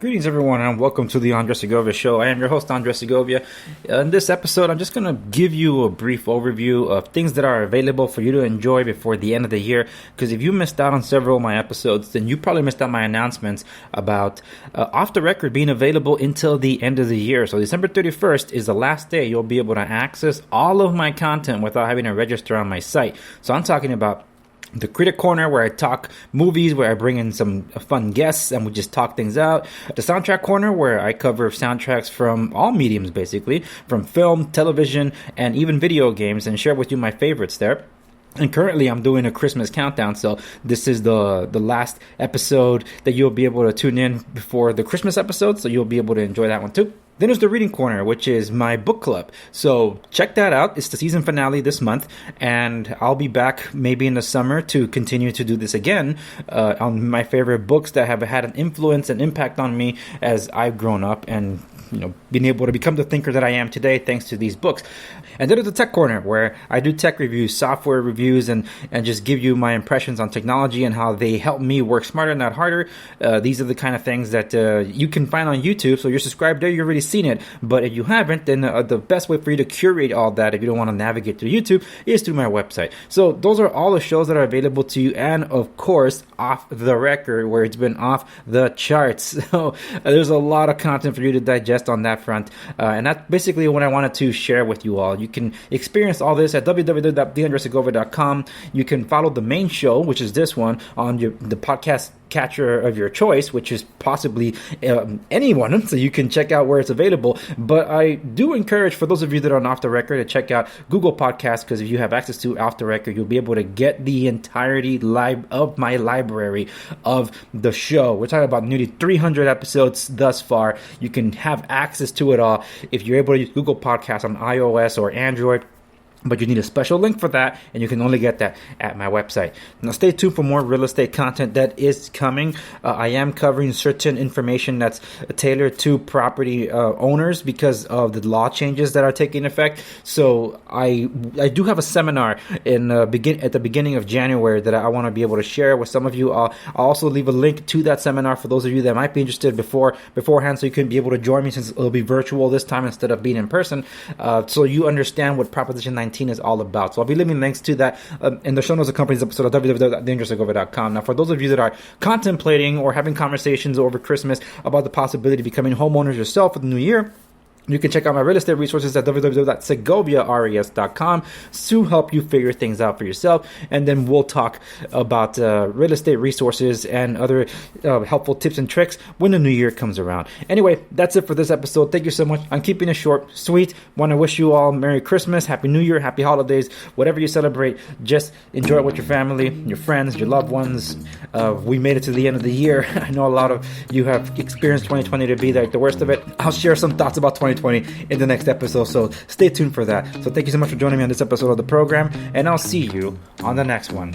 Greetings, everyone, and welcome to the Andres Segovia Show. I am your host, Andres Segovia. In this episode, I'm just going to give you a brief overview of things that are available for you to enjoy before the end of the year. Because if you missed out on several of my episodes, then you probably missed out my announcements about Off the Record being available until the end of the year. So December 31st is the last day you'll be able to access all of my content without having to register on my site. So I'm talking about the Critic Corner, where I talk movies, where I bring in some fun guests and we just talk things out. The Soundtrack Corner, where I cover soundtracks from all mediums, basically, from film, television, and even video games, and share with you my favorites there. And currently, I'm doing a Christmas countdown, so this is the last episode that you'll be able to tune in before the Christmas episode, so you'll be able to enjoy that one too. Then there's the Reading Corner, which is my book club. So check that out. It's the season finale this month, and I'll be back maybe in the summer to continue to do this again on my favorite books that have had an influence and impact on me as I've grown up and being able to become the thinker that I am today thanks to these books. And then there's the Tech Corner, where I do tech reviews, software reviews, and just give you my impressions on technology and how they help me work smarter, not harder. These are the kind of things that you can find on YouTube. So you're subscribed there, you've already seen it. But if you haven't, then the best way for you to curate all that, if you don't want to navigate through YouTube, is through my website. So those are all the shows that are available to you. And of course, Off the Record, where it's been off the charts. So there's a lot of content for you to digest on that front. And that's basically what I wanted to share with you all. You can experience all this at www.theandresegovia.com. You can follow the main show, which is this one, on the podcast catcher of your choice, which is possibly anyone, so you can check out where it's available. But I do encourage, for those of you that are on Off the Record, to check out Google Podcasts, because if you have access to Off the Record, you'll be able to get the entirety of my library of the show. We're talking about nearly 300 episodes thus far. You can have access to it all if you're able to use Google Podcasts on iOS or Android. But you need a special link for that, and you can only get that at my website. Now, stay tuned for more real estate content that is coming. I am covering certain information that's tailored to property owners because of the law changes that are taking effect. So I do have a seminar at the beginning of January that I want to be able to share with some of you. I'll also leave a link to that seminar for those of you that might be interested beforehand, so you can be able to join me, since it'll be virtual this time instead of being in person, so you understand what Proposition 19 is all about. So I'll be leaving links to that in the show notes accompanying this episode at www.theandresegovia.com. Now, for those of you that are contemplating or having conversations over Christmas about the possibility of becoming homeowners yourself for the new year, you can check out my real estate resources at www.segoviares.com to help you figure things out for yourself. And then we'll talk about real estate resources and other helpful tips and tricks when the new year comes around. Anyway, that's it for this episode. Thank you so much. I'm keeping it short, sweet. Want to wish you all Merry Christmas, Happy New Year, Happy Holidays, whatever you celebrate. Just enjoy it with your family, your friends, your loved ones. We made it to the end of the year. I know a lot of you have experienced 2020 to be like the worst of it. I'll share some thoughts about 2020 in the next episode, so stay tuned for that. So thank you so much for joining me on this episode of the program, and I'll see you on the next one.